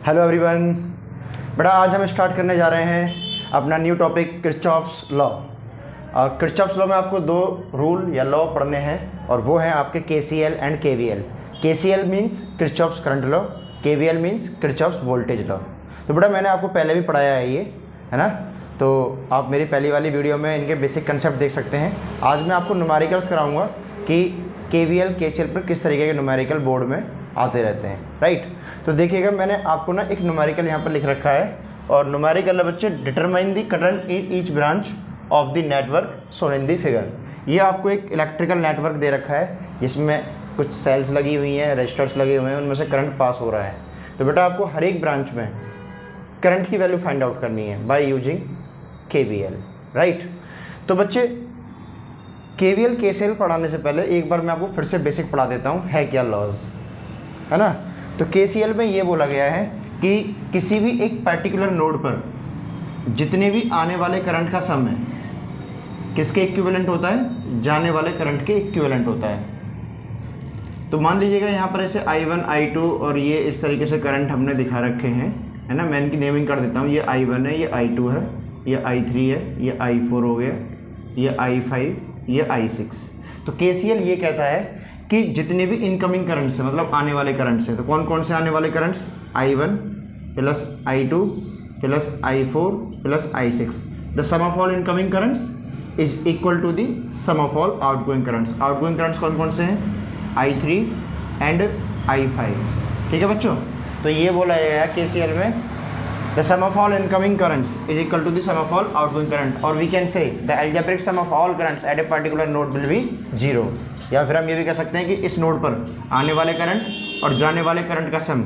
Hello everyone. बेटा आज हम स्टार्ट करने जा रहे हैं अपना न्यू टॉपिक किरचॉफ्स लॉ। और किरचॉफ्स लॉ में आपको दो रूल या लॉ पढ़ने हैं और वो हैं आपके KCL and KVL. KCL means Kirchhoff's current law, KVL means Kirchhoff's voltage law. तो बेटा मैंने आपको पहले भी पढ़ाया है ये, है ना। तो आप मेरी पहली वाली वीडियो में इनके बेसिक कंसेप्ट देख सकते हैं। आज मैं आपको न्यूमेरिकल्स कराऊंगा कि केवीएल केसीएल पर किस तरीके के न्यूमेरिकल बोर्ड में आते रहते हैं, राइट। तो देखिएगा मैंने आपको ना एक न्यूमेरिकल यहाँ पर लिख रखा है और न्यूमेरिकल है बच्चे, determine the current in each branch of the network shown in the figure. ये आपको एक इलेक्ट्रिकल नेटवर्क दे रखा है जिसमें कुछ सेल्स लगी हुई हैं, रजिस्टर्स लगे हुए हैं, उनमें से करंट पास हो रहा है। तो बेटा आपको हर एक ब्रांच में करंट की वैल्यू फाइंड आउट करनी है बाय यूजिंग केवीएल, राइट। तो बच्चे केवीएल केसीएल पढ़ाने से पहले एक बार मैं आपको फिर से बेसिक पढ़ा देता हूँ है क्या लॉज, है ना। तो केसीएल में ये बोला गया है कि किसी भी एक पर्टिकुलर नोड पर जितने भी आने वाले करंट का सम है किसके इक्विवेलेंट होता है, जाने वाले करंट के इक्विवेलेंट होता है। तो मान लीजिएगा यहाँ पर ऐसे I1 I2 और ये इस तरीके से करंट हमने दिखा रखे हैं, है ना। मैं इनकी नेमिंग कर देता हूँ। ये I1 है, ये I2 है, ये I3 है, ये I4 हो गया, ये I5, ये I6। तो केसीएल ये कहता है कि जितने भी इनकमिंग करंट्स हैं, मतलब आने वाले करंट्स हैं, तो कौन कौन से आने वाले currents, I1 plus I2 plus I4 plus I6, the sum of all incoming currents is equal to the sum of all outgoing currents. Outgoing currents कौन कौन से हैं, I3 एंड I5, ठीक है बच्चों। तो ये बोला गया है केसीएल में the sum of all incoming currents is equal to the sum of all outgoing current, और वी कैन से the algebraic sum of all currents eight a particular node will be 0। या फिर हम ये भी कह सकते हैं कि इस नोड पर आने वाले करंट और जाने वाले करंट का सम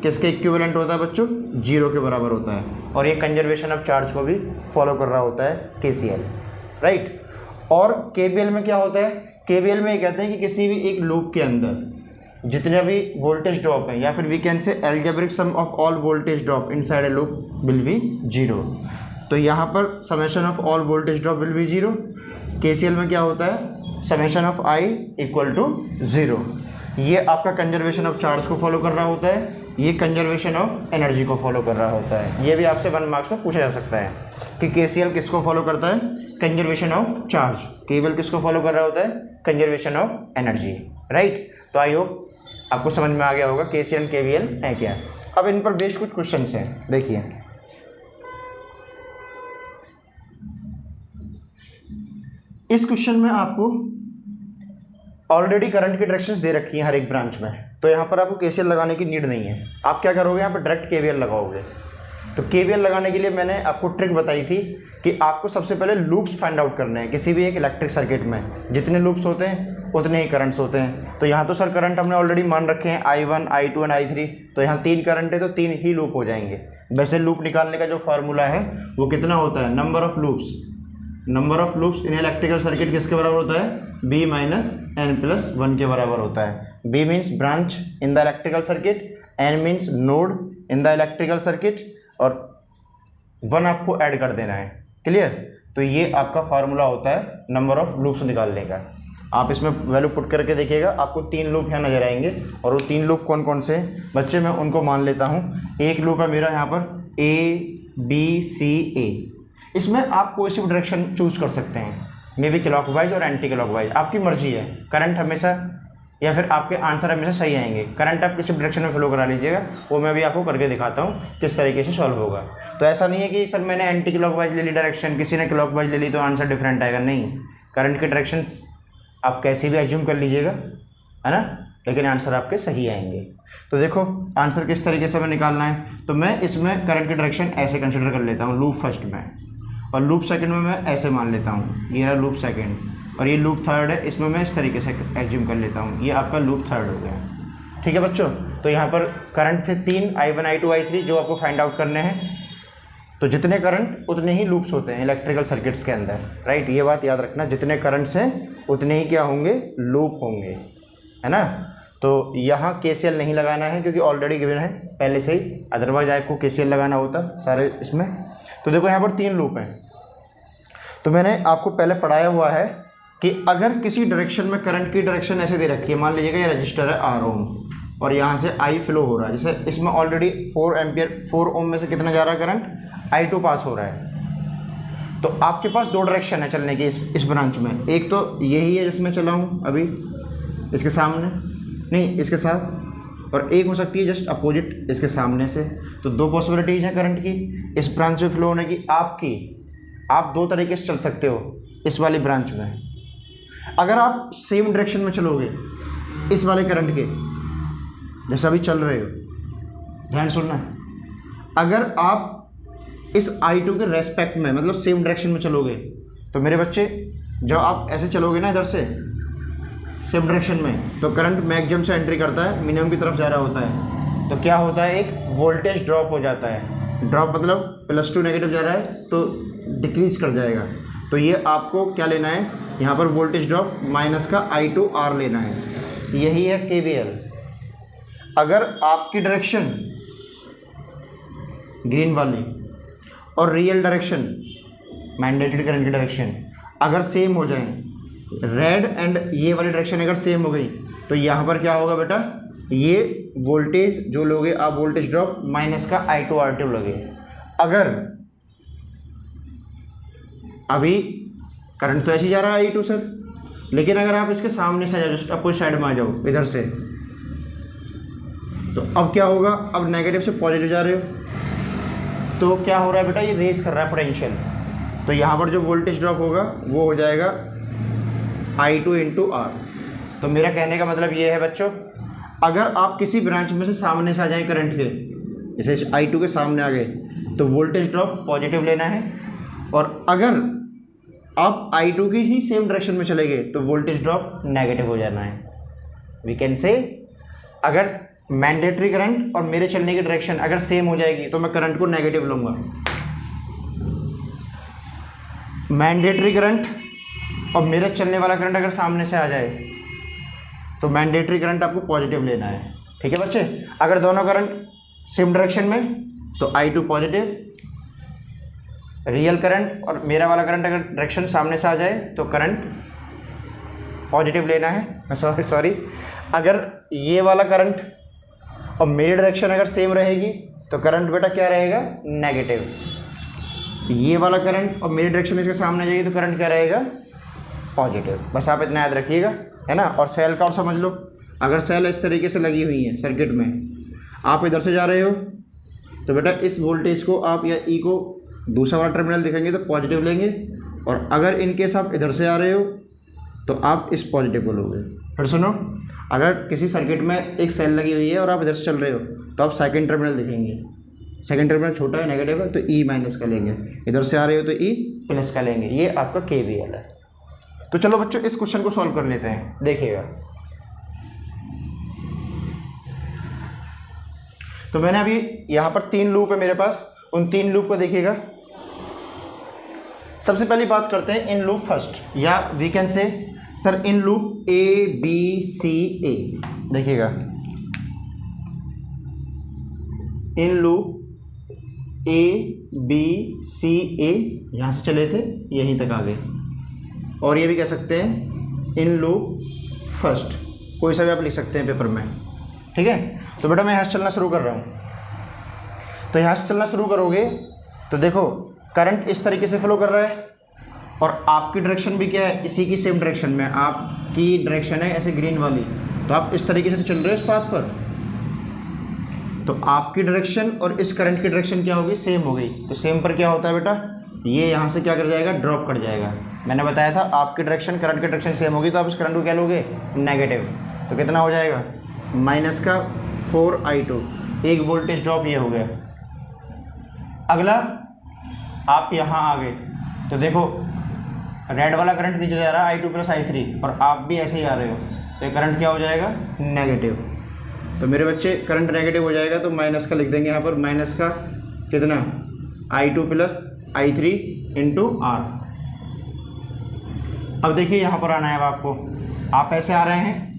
किसके इक्विवेलेंट होता है बच्चों, 0 के बराबर होता है। और ये कंजर्वेशन ऑफ चार्ज को भी फॉलो कर रहा होता है केसीएल, राइट। और केवीएल में क्या होता है, केवीएल में ये कहते हैं कि किसी भी एक लूप के अंदर जितने भी वोल्टेज ड्रॉप हैं, या फिर we can say algebraic sum of all voltage drop inside a loop will be 0। तो यहाँ पर summation of all voltage drop will be 0। KCL में क्या होता है, summation of I equal to 0। ये आपका कंजर्वेशन ऑफ चार्ज को फॉलो कर रहा होता है, ये कंजर्वेशन ऑफ एनर्जी को फॉलो कर रहा होता है। ये भी आपसे 1 मार्क्स में पूछा जा सकता है कि केसीएल किसको फॉलो करता है, कंजर्वेशन ऑफ चार्ज। केवीएल किसको फॉलो कर रहा होता है, कंजर्वेशन ऑफ एनर्जी, राइट। तो आई होप आपको समझ में आ गया होगा केसीएल केवीएल है क्या। अब इन पर बेस्ड कुछ क्वेश्चंस हैं, देखिए। इस क्वेश्चन में आपको ऑलरेडी करंट की डायरेक्शंस दे रखी हैं हर एक ब्रांच में, तो यहाँ पर आपको केसीएल लगाने की नीड नहीं है। आप क्या करोगे, यहाँ पर डायरेक्ट केवीएल लगाओगे। तो केवीएल लगाने के लिए मैंने आपको ट्रिक बताई थी कि आपको सबसे पहले लूप्स फाइंड आउट करने हैं। किसी भी एक इलेक्ट्रिक सर्किट में जितने लूप्स होते हैं उतने ही करंट्स होते हैं। तो यहाँ तो सर करंट हमने ऑलरेडी मान रखे हैं I1 I2 एंड I3, तो यहाँ 3 करंट है तो 3 ही लूप हो जाएंगे। वैसे लूप निकालने का जो फार्मूला है वो कितना होता है, number of loops. Number of loops in electrical circuit किसके बराबर होता है, B माइनस N प्लस 1 के बराबर होता है। B means branch in the electrical circuit, N means node in the electrical circuit, और 1 आपको ऐड कर देना है, क्लियर। तो ये आपका फार्मूला होता है नंबर ऑफ लूप्स निकालने का। आप इसमें वैल्यू पुट करके देखिएगा, आपको 3 लूप यहाँ नजर आएंगे। और वो 3 लूप कौन कौन से बच्चे, मैं उनको मान लेता हूँ। एक लूप है मेरा यहाँ पर ABCA, इसमें आप कोई सी भी डायरेक्शन चूज कर सकते हैं, मे बी क्लॉकवाइज और एंटी क्लॉकवाइज, आपकी मर्जी है। करंट हमेशा या फिर आपके आंसर हमेशा सही आएंगे। करंट आप किसी डायरेक्शन में फ्लो करा लीजिएगा, वो मैं भी आपको करके दिखाता हूँ किस तरीके से सॉल्व होगा। तो ऐसा नहीं है कि सर मैंने एंटी क्लॉकवाइज ले ली डायरेक्शन, किसी ने क्लॉकवाइज ले ली तो आंसर डिफरेंट आएगा, नहीं। करंट के डायरेक्शंस आप कैसे भी एज्यूम कर लीजिएगा, है ना, लेकिन आंसर आपके सही आएंगे। तो देखो आंसर किस तरीके से हमें निकालना है। तो मैं इसमें करंट की डायरेक्शन ऐसे कंसिडर कर लेता हूँ, लूप फर्स्ट में, और लूप सेकंड में मैं ऐसे मान लेता हूँ, ये रहा लूप सेकंड, और ये लूप थर्ड है, इसमें मैं इस तरीके से एज्यूम कर लेता हूँ, ये आपका लूप थर्ड हो गया, ठीक है बच्चों। तो यहाँ पर करंट थे 3 I1 I2 I3 जो आपको फाइंड आउट करने हैं। तो जितने करंट उतने ही लूप्स होते हैं इलेक्ट्रिकल सर्किट्स के अंदर, राइट। ये बात याद रखना, जितने करंट्स हैं उतने ही क्या होंगे, लूप होंगे, है ना। तो यहाँ केसीएल नहीं लगाना है क्योंकि ऑलरेडी गिवन है पहले से ही, अदरवाइज आपको केसीएल लगाना होता सारे इसमें। तो देखो यहाँ पर 3 लूप हैं। तो मैंने आपको पहले पढ़ाया हुआ है कि अगर किसी डायरेक्शन में करंट की डायरेक्शन ऐसे दे रखी है, मान लीजिएगा ये रजिस्टर है R ओम, और यहाँ से आई फ्लो हो रहा है। जैसे इसमें ऑलरेडी 4 एम्पियर 4 ओम में से कितना जा रहा है करंट, I2 पास हो रहा है। तो आपके पास दो डायरेक्शन है चलने की इस ब्रांच में, एक तो यही है जिसमें चला हूँ अभी इसके सामने, नहीं इसके साथ, और एक हो सकती है जस्ट अपोजिट इसके सामने से। तो दो पॉसिबिलिटीज़ हैं करंट की इस ब्रांच में फ्लो होने की आपकी। आप दो तरीके से चल सकते हो इस वाली ब्रांच में। अगर आप सेम डायरेक्शन में चलोगे इस वाले करंट के जैसा अभी चल रहे हो, ध्यान सुनना, अगर आप इस I2 के रेस्पेक्ट में मतलब सेम डायरेक्शन में चलोगे तो मेरे बच्चे जब आप ऐसे चलोगे ना इधर से सेम डायरेक्शन में, तो करंट मैक्सिमम से एंट्री करता है, मिनिमम की तरफ जा रहा होता है। तो क्या होता है, एक वोल्टेज ड्रॉप हो जाता है। ड्रॉप मतलब +2 नेगेटिव जा रहा है तो डिक्रीज कर जाएगा। तो ये आपको क्या लेना है, यहाँ पर वोल्टेज ड्रॉप माइनस का I2R लेना है। यही है KVL। अगर आपकी डायरेक्शन ग्रीन वाली और रियल डायरेक्शन मैंडेटरी करंट की डायरेक्शन अगर सेम हो जाए, रेड एंड ये वाली डायरेक्शन अगर सेम हो गई, तो यहाँ पर क्या होगा बेटा, ये वोल्टेज जो लोगे आप वोल्टेज ड्रॉप माइनस का I2R2 लोगे। अगर अभी करंट तो ऐसे ही जा रहा है I2 सर, लेकिन अगर आप इसके सामने से आ जाओ, जस्ट अपोजिट साइड में आ जाओ इधर से, तो अब क्या होगा, अब नेगेटिव से पॉजिटिव जा रहे हो, तो क्या हो रहा है बेटा, ये रेज कर रहा है पोटेंशियल। तो यहाँ पर जो वोल्टेज ड्रॉप होगा वो हो जाएगा I2 × R। तो मेरा कहने का मतलब ये है बच्चों, अगर आप किसी ब्रांच में से सामने से आ जाएं करंट के, जैसे I2 के सामने आ गए, तो वोल्टेज ड्रॉप पॉजिटिव लेना है। और अगर आप I2 की ही सेम डायरेक्शन में चले गए तो वोल्टेज ड्रॉप नेगेटिव हो जाना है। वी कैन से, अगर मैंडेटरी करंट और मेरे चलने की डायरेक्शन अगर सेम हो जाएगी तो मैं करंट को नेगेटिव लूँगा। मैंडेटरी करंट और मेरे चलने वाला करंट अगर सामने से आ जाए तो मैंडेटरी करंट आपको पॉजिटिव लेना है। ठीक है बच्चे, अगर दोनों करंट सेम डायरेक्शन में तो I2 पॉजिटिव, रियल करंट और मेरा वाला करंट अगर डायरेक्शन सामने से आ जाए तो करंट पॉजिटिव लेना है। सॉरी अगर ये वाला करंट और मेरी डायरेक्शन अगर सेम रहेगी तो करंट बेटा क्या रहेगा, नेगेटिव। ये वाला करंट और मेरी डायरेक्शन इसके सामने जाएगी तो करंट क्या रहेगा, पॉजिटिव। बस आप इतना याद रखिएगा, है ना। और सेल का और समझ लो, अगर सेल इस तरीके से लगी हुई है सर्किट में, आप इधर से जा रहे हो तो बेटा इस वोल्टेज को आप या ई को दूसरा वाला टर्मिनल दिखेंगे तो पॉजिटिव लेंगे, और अगर इनकेस आप इधर से आ रहे हो तो आप इस पॉजिटिव को लोगे। फिर सुनो, अगर किसी सर्किट में एक सेल लगी हुई है और आप इधर से चल रहे हो तो आप सेकंड टर्मिनल दिखेंगे, सेकंड टर्मिनल छोटा है नेगेटिव है तो ई माइनस का लेंगे, इधर से आ रहे हो तो ई प्लस का लेंगे। ये आपका KVL है। तो चलो बच्चों इस क्वेश्चन को सॉल्व कर लेते हैं, देखिएगा। तो मैंने अभी यहाँ पर 3 लूप है मेरे पास, उन 3 लूप को देखिएगा। सबसे पहली बात करते हैं इन लूप फर्स्ट, या we can say sir in loop ABCA। देखिएगा, इन लूप ABCA यहाँ से चले थे यहीं तक आ गए, और ये भी कह सकते हैं इन लूप फर्स्ट, कोई सा भी आप लिख सकते हैं पेपर में। ठीक है, तो बेटा मैं यहाँ से चलना शुरू कर रहा हूँ। तो यहाँ से चलना शुरू करोगे तो देखो करंट इस तरीके से फ्लो कर रहा है, और आपकी डायरेक्शन भी क्या है, इसी की सेम डायरेक्शन में। आपकी डायरेक्शन है ऐसे ग्रीन वाली, तो आप इस तरीके से चल रहे हो इस पाथ पर, तो आपकी डायरेक्शन और इस करंट की डायरेक्शन क्या होगी, सेम हो गई। तो सेम पर क्या होता है बेटा, ये यहाँ से क्या कर जाएगा, ड्रॉप कर जाएगा। मैंने बताया था आपकी डायरेक्शन करंट की डायरेक्शन सेम होगी तो आप इस करंट को क्या लोगे, नेगेटिव। तो कितना हो जाएगा, माइनस का 4I2, एक वोल्टेज ड्रॉप ये हो गया। अगला आप यहाँ आ गए तो देखो रेड वाला करंट नीचे जा रहा है I2 + I3, और आप भी ऐसे ही आ रहे हो, तो ये करंट क्या हो जाएगा, नेगेटिव। तो मेरे बच्चे करंट नेगेटिव हो जाएगा तो माइनस का लिख देंगे यहाँ पर, माइनस का कितना, I2 + I3 × R। अब देखिए यहाँ पर आना है, अब आपको, आप ऐसे आ रहे हैं,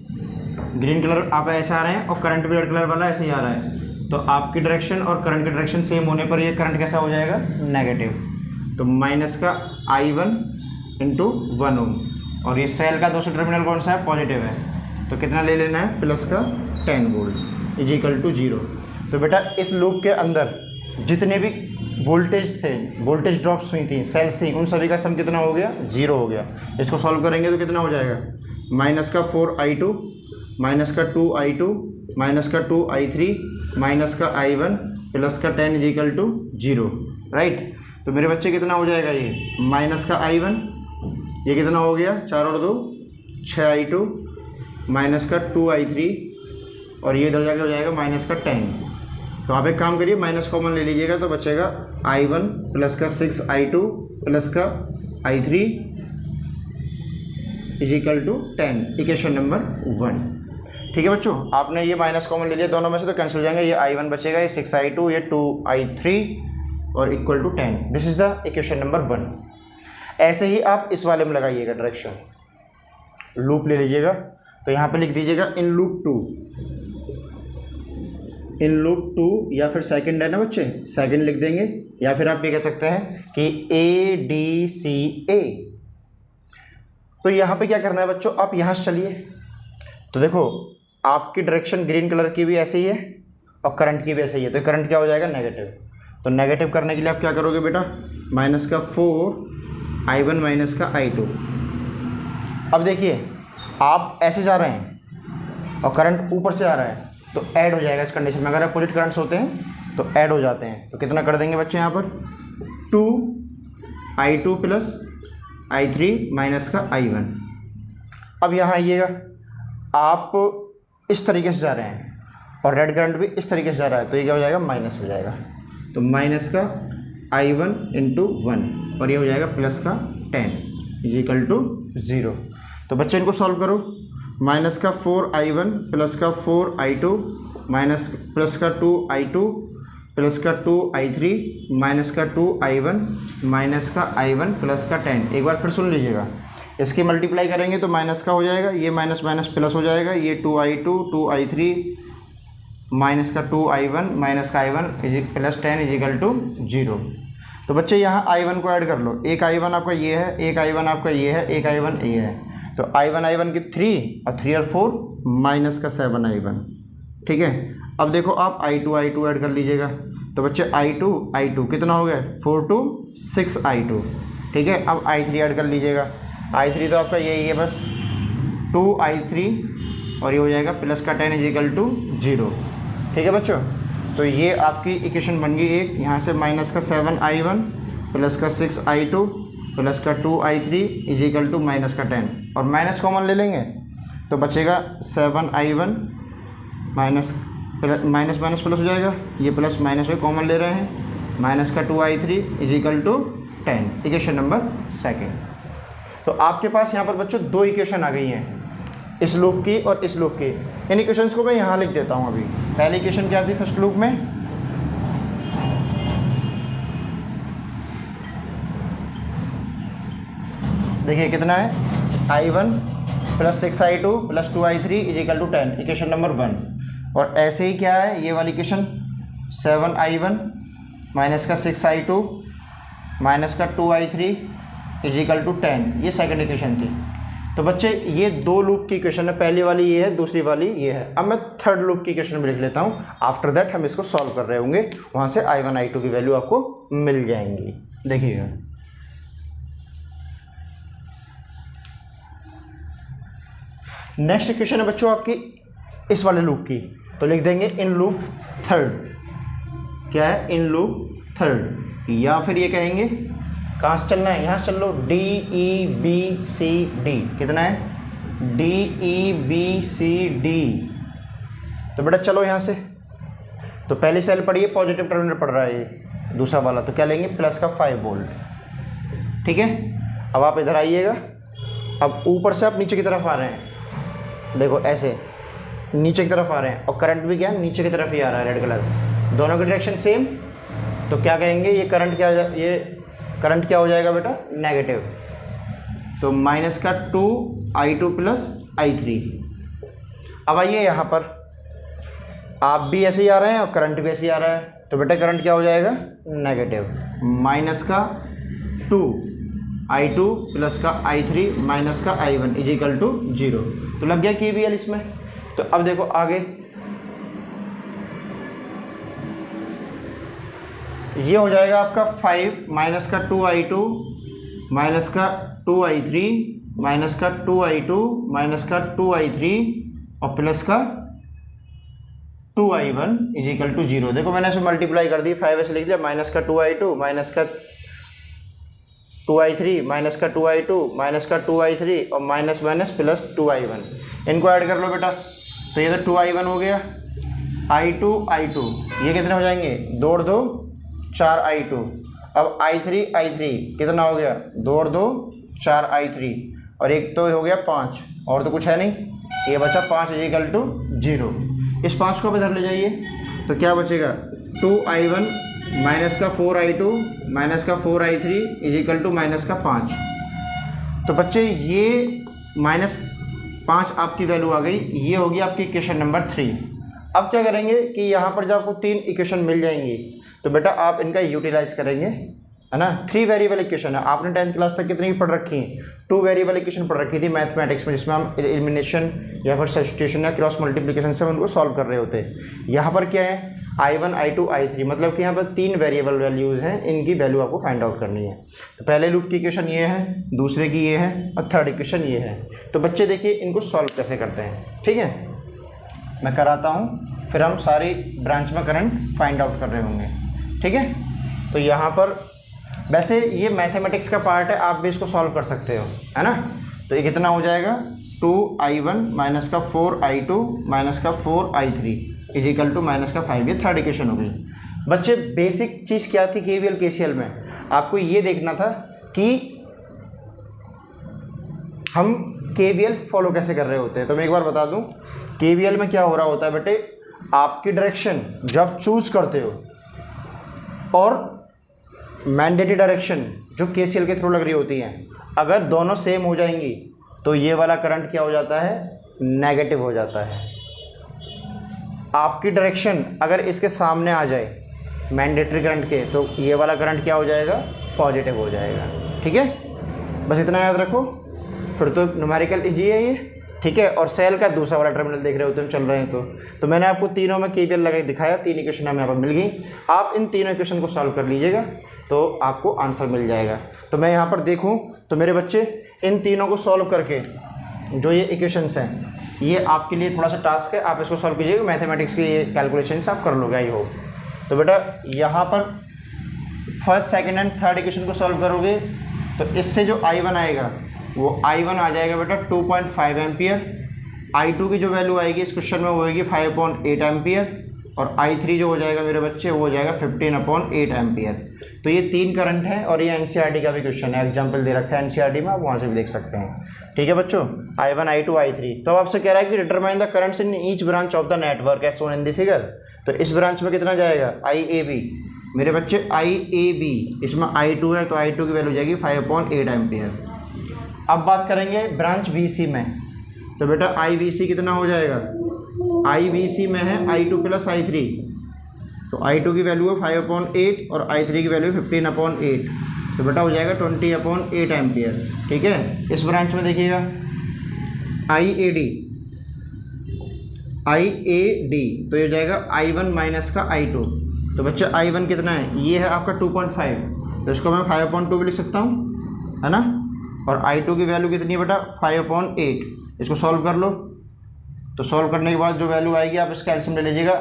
ग्रीन कलर आप ऐसे आ रहे हैं और करंट भी रेड कलर वाला ऐसे ही आ रहा है, तो आपकी डायरेक्शन और करंट की डायरेक्शन सेम होने पर ये करंट कैसा हो जाएगा, नेगेटिव। तो माइनस का I1 × 1 ओम, और ये सेल का दूसरा टर्मिनल कौन सा है, पॉजिटिव है, तो कितना ले लेना है, प्लस का 10 वोल्ट इज इक्वल टू 0। तो बेटा इस लूप के अंदर जितने भी वोल्टेज थे, वोल्टेज ड्रॉप्स हुई थी, सेल्स थी, उन सभी का सम कितना हो गया? 0 हो गया। इसको सॉल्व करेंगे तो कितना हो जाएगा? माइनस का 4i2 माइनस का 2i2 माइनस का 2i3 माइनस का i1 प्लस का 10 इज इक्वल टू 0, राइट। तो मेरे बच्चे कितना हो जाएगा? ये माइनस का i1, ये कितना हो गया? 4 और 2 6i2 माइनस का 2i3 और ये इधर जाके हो जाएगा माइनस का 10। तो आप एक काम करिए, माइनस कॉमन ले लीजिएगा तो बचेगा i1 प्लस का 6i2 प्लस का i3 is equal to 10, equation number 1। ठीक है बच्चों, आपने ये माइनस कॉमन ले लिया दोनों में से तो कैंसिल हो जाएंगे। ये i1 बचेगा, ये 6i2, ये 2i3 और equal to 10। This is the equation number 1। ऐसे ही आप इस वाले में लगाइएगा डायरेक्शन, लूप ले लीजिएगा तो यहाँ पे लिख दीजिएगा इन लूप 2 या फिर सेकंड है ना बच्चे, सेकंड लिख देंगे, या फिर आप ये कह सकते हैं कि ADCA। तो यहाँ पे क्या करना है बच्चों, आप यहाँ से चलिए तो देखो आपकी डायरेक्शन ग्रीन कलर की भी ऐसे ही है और करंट की भी ऐसे ही है। तो करंट क्या हो जाएगा? नेगेटिव। तो नेगेटिव करने के लिए आप क्या करोगे बेटा? माइनस का 4i1 माइनस का i2। अब देखिए आप ऐसे जा रहे हैं और करंट ऊपर से आ रहा है तो ऐड हो जाएगा इस कंडीशन में। अगर अपोजिट करंट्स होते हैं तो ऐड हो जाते हैं। तो कितना कर देंगे बच्चे यहाँ पर? 2i2 प्लस i3 माइनस का i1। अब यहाँ आइएगा, आप इस तरीके से जा रहे हैं और रेड करंट भी इस तरीके से जा रहा है तो ये क्या हो जाएगा? माइनस हो जाएगा। तो माइनस का i1 इंटू 1 और ये हो जाएगा प्लस का 10 इज इक्वल टू 0। तो बच्चे इनको सॉल्व करो। माइनस का 4i1 प्लस का 4i2 माइनस प्लस का 2i2 प्लस का 2i3 माइनस का 2i1 माइनस का i1 प्लस का 10। एक बार फिर सुन लीजिएगा, इसकी मल्टीप्लाई करेंगे तो माइनस का हो जाएगा, ये माइनस माइनस प्लस हो जाएगा, ये 2i2 2i3 माइनस का 2i1 माइनस का i1 plus 10 is equal to 0। तो बच्चे यहाँ i1 को ऐड कर लो। एक i1 आपका ये है, एक i1 आपका ये है, एक i1 ये है। तो i1 की 3 और 3 और 4 माइनस का 7i1। ठीक है, अब देखो आप i2 ऐड कर लीजिएगा। तो बच्चे i2 कितना हो गया? 4 to 6i2। ठीक है, अब i3 ऐड कर लीजिएगा। i3 तो आपका यही है बस 2i3 और ये हो जाएगा प्लस का 10 इज इक्वल टू 0। ठीक है बच्चों, तो ये आपकी इक्वेशन बन गई एक। यहाँ से माइनस का 7i1 प्लस का 6i2 प्लस का 2i3 is equal to minus का 10 और माइनस कॉमन ले लेंगे तो बचेगा 7i1 माइनस माइनस प्लस हो जाएगा, ये प्लस माइनस में कॉमन ले रहे हैं, माइनस का 2i3 is equal to 10, equation number 2। तो आपके पास यहाँ पर बच्चों 2 इक्वेशन आ गई हैं, इस लूप की और इस लूप की। इन इक्वेशंस को मैं यहाँ लिख देता हूँ। अभी पहली इक्वेशन क्या थी फर्स्ट लूप में? देखिए कितना है? i1 plus 6i2 plus 2i3 is equal to 10, equation number 1। और ऐसे ही क्या है ये वाली इक्वेशन? 7i1 माइनस का 6i2 माइनस का 2i3 इज इक्वल टू 10, ये सेकंड इक्वेशन थी। तो बच्चे ये 2 लूप की इक्वेशन है, पहली वाली ये है, दूसरी वाली ये है। अब मैं थर्ड लूप की इक्वेशन में लिख लेता हूँ। आफ्टर दैट हम इसको सॉल्व कर रहे होंगे, वहाँ से i1 i2 की वैल्यू आपको मिल जाएंगी। देखिएगा, नेक्स्ट इक्वेशन है बच्चों आपकी इस वाले लूप की। तो लिख देंगे इन लूप थर्ड। क्या है? In loop third. या फिर ये कहेंगे कहाँ से चलना है? यहाँ से चल लो, DEBCD। कितना है? DEBCD। तो बेटा चलो यहाँ से, तो पहली सेल पढ़िए, पॉजिटिव टर्मिनल पढ़ रहा है ये, दूसरा वाला। तो क्या लेंगे? प्लस का 5 वोल्ट। ठीक है, अब आप इधर आइएगा। अब ऊपर से आप नीचे की तरफ आ रहे हैं, देखो ऐसे नीचे की तरफ आ रहे हैं और करंट भी क्या है? नीचे की तरफ ही आ रहा है, रेड कलर। दोनों की डायरेक्शन सेम। तो क्या कहेंगे? ये करंट क्या हो जाएगा बेटा? नेगेटिव। तो माइनस का 2i2 प्लस i3। अब आइए यहाँ पर, आप भी ऐसे ही आ रहे हैं और करंट भी ऐसे ही आ रहा है। तो बेटा करंट क्या हो जाएगा? नेगेटिव। माइनस का 2i2 प्लस का i3 माइनस का i1 इज इक्वल टू 0। तो लग गया KVL इसमें। तो अब देखो आगे, ये हो जाएगा आपका 5 माइनस का 2i2 माइनस का 2i3 माइनस का 2i2 माइनस का 2i3 और प्लस का 2i1 इज इक्वल टू 0। देखो मैंने इसे मल्टीप्लाई कर दी, 5 ऐसे लिख दिया, माइनस का 2i2 माइनस का 2i3 माइनस का 2i2 माइनस का 2i3 और माइनस माइनस प्लस 2i1। इनको ऐड कर लो बेटा, तो ये तो 2i1 हो गया, i2 ये कितने हो जाएंगे, 2 और 2 4i2। अब i3 कितना हो गया, 2 और 2 4i3 और एक तो हो गया 5 और तो कुछ है नहीं, ये बचा 5 इज इक्वल टू 0। इस 5 को इधर ले जाइए तो क्या बचेगा, 2i1 माइनस का 4i2 माइनस का 4i3 is equal to minus का 5। तो बच्चे ये -5 आपकी वैल्यू आ गई, ये होगी आपकी इक्वेशन नंबर 3। अब क्या करेंगे कि यहाँ पर जब आपको 3 इक्वेशन मिल जाएंगी तो बेटा आप इनका यूटिलाइज करेंगे, है ना। 3 वेरिएबल इक्वेशन है, आपने 10th क्लास तक कितनी पढ़ रखी है, 2 वेरिएबल इक्वेशन पढ़ रखी थी मैथमेटिक्स में, जिसमें हम एलिमिनेशन या फिर सब्स्टिट्यूशन या क्रॉस मल्टीप्लिकेशन से उनको सॉल्व कर रहे होते हैं। यहाँ पर क्या है, i1 i2 i3, मतलब कि यहाँ पर 3 वेरिएबल वैल्यूज़ हैं, इनकी वैल्यू आपको फाइंड आउट करनी है। तो पहले लूप की इक्वेशन ये है, दूसरे की ये है और थर्ड इक्वेशन ये है। तो बच्चे देखिए इनको सॉल्व कैसे करते हैं, ठीक है, मैं कराता हूँ, फिर हम सारी ब्रांच में करंट फाइंड आउट कर रहे होंगे, ठीक है। तो यहाँ पर वैसे ये मैथमेटिक्स का पार्ट है, आप भी इसको सॉल्व कर सकते हो, है ना। तो ये कितना हो जाएगा, 2i1 माइनस का 4i2 माइनस का 4i3 is equal to minus का 5। ये थर्ड इक्वेशन हो गई। बच्चे बेसिक चीज़ क्या थी केवीएल केसीएल में, आपको ये देखना था कि हम केवीएल फॉलो कैसे कर रहे होते हैं। तो मैं एक बार बता दूं, केवीएल में क्या हो रहा होता है बेटे, आपकी डायरेक्शन जो आप चूज करते हो और मैंडेटरी डायरेक्शन जो केसीएल के थ्रू लग रही होती हैं, अगर दोनों सेम हो जाएंगी तो ये वाला करंट क्या हो जाता है, नेगेटिव हो जाता है। आपकी डायरेक्शन अगर इसके सामने आ जाए मैंडेटरी करंट के, तो ये वाला करंट क्या हो जाएगा, पॉजिटिव हो जाएगा, ठीक है। बस इतना याद रखो, फिर तो न्यूमेरिकल इजी है ये, ठीक है। और सेल का दूसरा वाला टर्मिनल देख रहे होते हम चल रहे हैं। तो मैंने आपको तीनों में केवीएल लगा के दिखाया, 3 इक्वेशन हमें यहाँ पर मिल गई। आप इन तीनों इक्वेशन को सॉल्व कर लीजिएगा तो आपको आंसर मिल जाएगा। तो मैं यहाँ पर देखूँ तो मेरे बच्चे इन तीनों को सॉल्व करके जो ये इक्वेशंस हैं, ये आपके लिए थोड़ा सा टास्क है, आप इसको सॉल्व कीजिएगा। मैथमेटिक्स की ये कैलकुलेशंस आप कर लोगे, आई होप। तो बेटा यहाँ पर first second and third equation को सॉल्व करोगे तो इससे जो I1 आएगा वो I1 आ जाएगा बेटा 2.5 एम्पियर। I2 की जो वैल्यू आएगी इस क्वेश्चन में वो होगी 5/8 एम्पियर और I3 जो हो जाएगा मेरे बच्चे वो हो जाएगा 15/8 एम्पियर। तो ये 3 करंट हैं और ये NCERT का भी क्वेश्चन है, एग्जाम्पल दे रखा है NCERT में, आप वहाँ से भी देख सकते हैं, ठीक है बच्चों। I1 I2 I3। तो अब आपसे कह रहा है कि determine the currents in each branch of the network as shown in the figure. तो इस ब्रांच में कितना जाएगा, IAB मेरे बच्चे, IAB, इसमें I2 है तो I2 की वैल्यू हो जाएगी 5/8 एम्पियर। अब बात करेंगे ब्रांच BC में, तो बेटा IBC कितना हो जाएगा, IBC में है I2 प्लस I3, तो I2 की वैल्यू है 5/8 और I3 की वैल्यू 15/8, तो बेटा हो जाएगा 20/8 एम्पियर, ठीक है। इस ब्रांच में देखिएगा IAD, तो ये हो जाएगा I1 माइनस का I2। तो बच्चा I1 कितना है, ये है आपका 2.5, तो इसको मैं 5/2 भी लिख सकता हूँ, है ना। और I2 की वैल्यू कितनी है बेटा, 5/8। इसको सॉल्व कर लो, तो सॉल्व करने के बाद जो वैल्यू आएगी आप इसका एलसीएम ले लीजिएगा।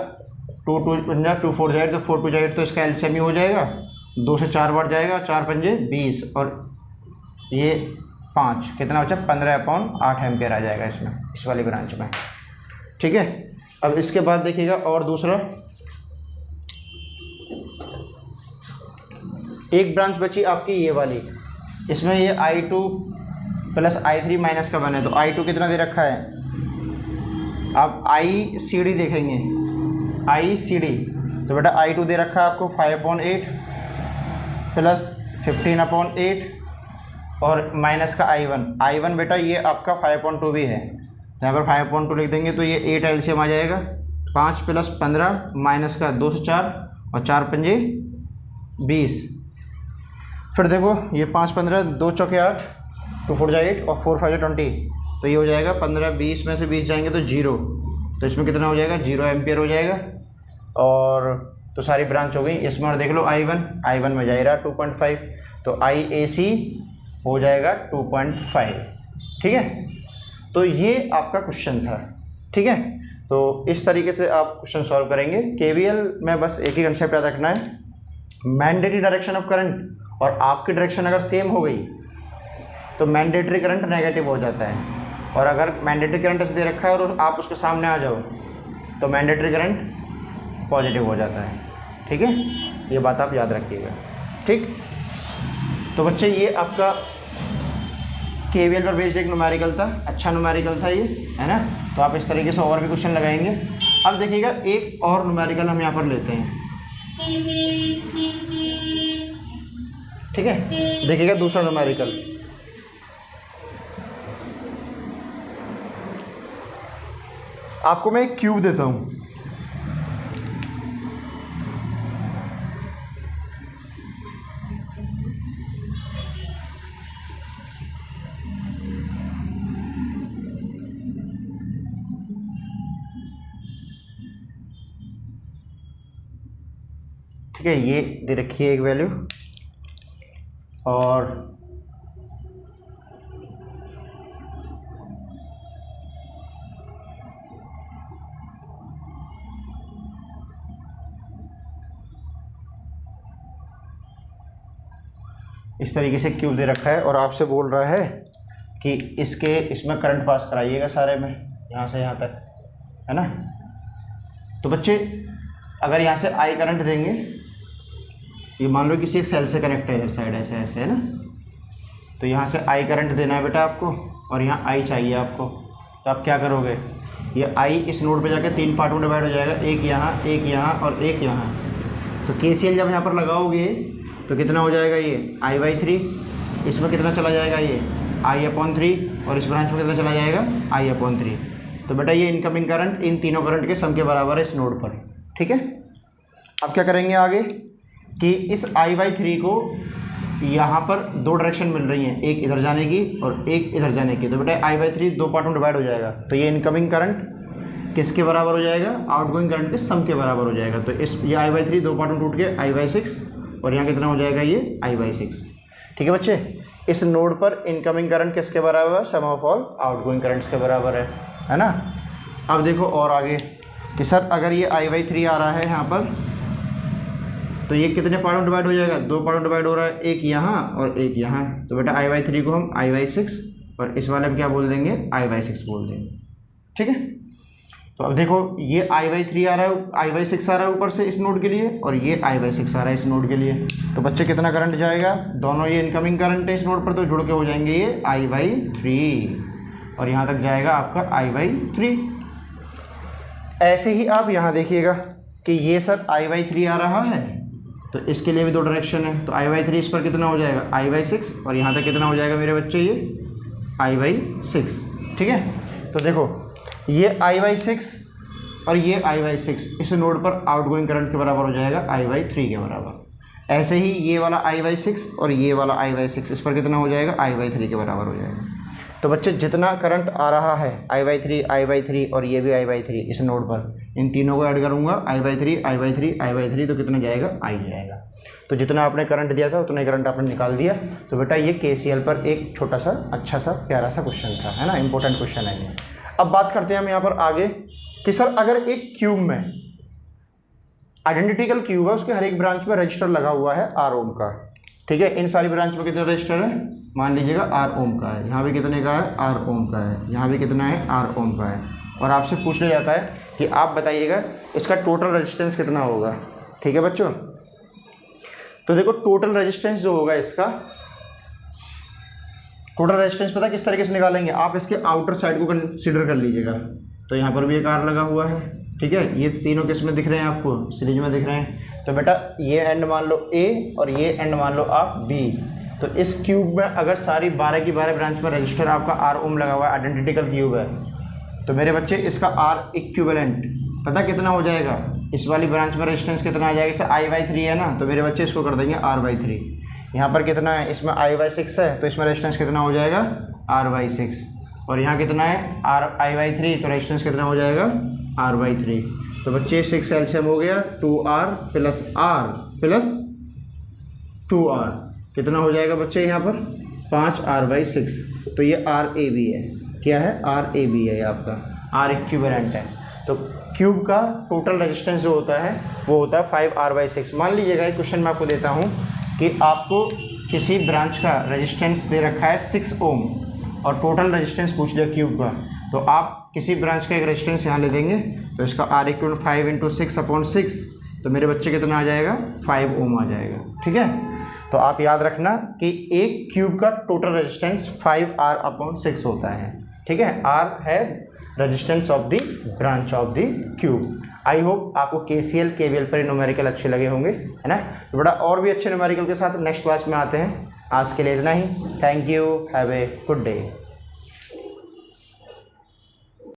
2 2 4 जाएगा तो 4 2 जाएगा, तो इसका एलसीएम ही हो जाएगा, 2 से 4 बार जाएगा, 4 पंजे 20 और ये 5, कितना बचा 15/8 एम्पियर आ जाएगा इसमें, इस वाली ब्रांच में, ठीक है। अब इसके बाद देखिएगा और दूसरा एक ब्रांच बची आपकी ये वाली, इसमें ये I2 प्लस I3 माइनस का बना है। तो I2 कितना दे रखा है, आप ICD देखेंगे, ICD, तो बेटा I2 दे रखा है आपको 5/8 प्लस 15/8 और माइनस का I1 बेटा ये आपका 5/2 भी है, तो यहाँ पर 5/2 लिख देंगे तो ये 8 एलसीएम आ जाएगा। 5 प्लस 15 माइनस का 2 से 4 और 4 पंजे 20। फिर देखो ये 5 15 2 चौके 8, 2 4 8 और 4 5 20, तो ये हो जाएगा 15 20 में से 20 जाएंगे तो 0, तो इसमें कितना हो जाएगा 0 एम्पियर हो जाएगा। और तो सारी ब्रांच हो गई। इसमें और देख लो I1 में जा रहा 2.5, तो IAC हो जाएगा 2.5। ठीक है, तो ये आपका क्वेश्चन था। ठीक है, तो इस तरीके से आप क्वेश्चन सॉल्व करेंगे। KVL में बस एक ही कंसेप्ट याद रखना है, मैंडेटरी डायरेक्शन ऑफ करंट और आपकी डायरेक्शन अगर सेम हो गई तो मैंडेटरी करंट नेगेटिव हो जाता है, और अगर मैंडेटरी करंट ऐसे दे रखा है और आप उसके सामने आ जाओ तो मैंडेटरी करंट पॉजिटिव हो जाता है। ठीक है, ये बात आप याद रखिएगा। ठीक, तो बच्चे ये आपका KVL पर बेस्ड एक न्यूमेरिकल था, अच्छा न्यूमेरिकल था ये, है ना। तो आप इस तरीके से और भी क्वेश्चन लगाएंगे। अब देखिएगा एक और न्यूमेरिकल हम यहाँ पर लेते हैं। ठीक है, देखिएगा दूसरा न्यूमेरिकल। आपको मैं एक क्यूब देता हूँ, ठीक है, ये दे रखी है एक वैल्यू, और इस तरीके से क्यूब दे रखा है, और आपसे बोल रहा है कि इसमें करंट पास कराइएगा सारे में, यहाँ से यहाँ तक, है ना। तो बच्चे अगर यहाँ से I करंट देंगे, ये मान लो किसी एक सेल से कनेक्ट है इधर साइड, ऐसे ऐसे, है ना। तो यहाँ से I करंट देना है बेटा आपको, और यहाँ I चाहिए आपको। तो आप क्या करोगे, ये I इस नोड पे जाकर 3 पार्ट में डिवाइड हो जाएगा, एक यहाँ, एक यहाँ और एक यहाँ। तो KCL जब यहाँ पर लगाओगे तो कितना हो जाएगा, ये I/3, इसमें कितना चला जाएगा, ये I/3, और इस ब्रांच में कितना चला जाएगा, I/3। तो बेटा ये इनकमिंग करंट इन तीनों करंट के सम के बराबर है इस नोड पर। ठीक है, अब क्या करेंगे आगे कि इस I/3 को यहाँ पर दो डायरेक्शन मिल रही हैं, एक इधर जाने की और एक इधर जाने की। तो बेटा I/3 दो पार्ट में डिवाइड हो जाएगा, तो ये इनकमिंग करंट किसके बराबर हो जाएगा, आउटगोइंग करंट के सम के बराबर हो जाएगा। तो इस ये I/3 दो पार्ट में टूट के I/6, और यहाँ कितना हो जाएगा, ये I/6। ठीक है बच्चे, इस नोड पर इनकमिंग करंट किसके बराबर है, सम ऑफ ऑल आउटगोइंग करंट्स के बराबर है ना। अब देखो और आगे कि सर अगर ये I/3 आ रहा है यहाँ पर, तो ये कितने पार्ट में डिवाइड हो जाएगा, दो पार्ट में डिवाइड हो रहा है, एक यहाँ और एक यहाँ। तो बेटा I/3 को हम I/6 और इस वाले में क्या बोल देंगे, I/6 बोल देंगे। ठीक है, तो अब देखो ये I/3 आ रहा है, I/6 आ रहा है ऊपर से इस नोड के लिए, और ये I/6 आ रहा है इस नोड के लिए। तो बच्चे कितना करंट जाएगा, दोनों ये इनकमिंग करंट है इस नोड पर, तो जुड़ के हो जाएंगे ये I/3, और यहाँ तक जाएगा आपका I/3। ऐसे ही आप यहाँ देखिएगा कि ये सर I/3 आ रहा है, तो इसके लिए भी दो डायरेक्शन है। तो I/3 इस पर कितना हो जाएगा, I/6, और यहाँ तक कितना हो जाएगा मेरे बच्चे, ये I/6। ठीक है, तो देखो ये I/6 और ये I/6 इस नोड पर आउटगोइंग करंट के बराबर हो जाएगा I/3 के बराबर। ऐसे ही ये वाला I/6 और ये वाला I/6 इस पर कितना हो जाएगा, I/3 के बराबर हो जाएगा। तो बच्चे जितना करंट आ रहा है I/3 और ये भी I/3 इस नोड पर, इन तीनों को ऐड करूँगा I/3 तो कितना जाएगा, I जाएगा। तो जितना आपने करंट दिया था उतना ही करंट आपने निकाल दिया। तो बेटा ये KCL पर एक छोटा सा अच्छा सा प्यारा सा क्वेश्चन था, है ना, इंपॉर्टेंट क्वेश्चन है ये। अब बात करते हैं हम यहाँ पर आगे कि सर अगर एक क्यूब में आइडेंटिकल क्यूब है, उसके हर एक ब्रांच में रजिस्टर लगा हुआ है R ओम का। ठीक है, इन सारी ब्रांच में कितने रजिस्टर है, मान लीजिएगा R ओम का है, यहाँ भी कितने का है, R ओम का है, यहाँ भी कितना है, R ओम का है। और आपसे पूछ लिया जाता है कि आप बताइएगा इसका टोटल रेजिस्टेंस कितना होगा। ठीक है बच्चों, तो देखो टोटल रेजिस्टेंस जो होगा इसका, टोटल रेजिस्टेंस पता किस तरीके से निकालेंगे, आप इसके आउटर साइड को कंसीडर कर लीजिएगा। तो यहाँ पर भी एक R लगा हुआ है, ठीक है, ये तीनों किस में दिख रहे हैं आपको, सीरीज में दिख रहे हैं। तो बेटा ये एंड मान लो A और ये एंड मान लो आप B। तो इस क्यूब में अगर सारी 12 की 12 ब्रांच में रजिस्टर आपका R ओम लगा हुआ है, आइडेंटिकल क्यूब है, तो मेरे बच्चे इसका R इक्विवेलेंट पता कितना हो जाएगा, इस वाली ब्रांच में रेजिस्टेंस कितना आ जाएगा, इसे I/3 है ना, तो मेरे बच्चे इसको कर देंगे R/3। यहाँ पर कितना है, इसमें I/6 है, तो इसमें रेजिस्टेंस कितना हो जाएगा, R/6, और यहाँ कितना है I/3, तो रेजिस्टेंस कितना हो जाएगा, R/3। तो बच्चे 6 एलसीएम हो गया 2r plus r plus 2r कितना हो जाएगा बच्चे यहाँ पर 5r/6। तो ये RAB है। क्या है? RAB है आपका, R इक्विवेलेंट है। तो क्यूब का टोटल रेजिस्टेंस जो होता है वो होता है 5r/6। मान लीजिएगा एक क्वेश्चन मैं आपको देता हूँ कि आपको किसी ब्रांच का रेजिस्टेंस दे रखा है 6 ओम और टोटल रेजिस्टेंस पूछ लिया क्यूब का, तो आप किसी ब्रांच का एक रेजिस्टेंस यहाँ ले देंगे तो इसका R इक्वल 5 × 6/6, तो मेरे बच्चे कितना आ जाएगा 5 ओम आ जाएगा। ठीक है, तो आप याद रखना कि एक क्यूब का टोटल रेजिस्टेंस 5r/6 होता है। ठीक है, R है resistance of the branch of the cube. I hope आपको KCL KVL पर न्यूमेरिकल अच्छे लगे होंगे, है ना। तो बड़ा और भी अच्छे न्यूमेरिकल के साथ नेक्स्ट क्लास में आते हैं। आज के लिए इतना ही। Thank you, have a good day.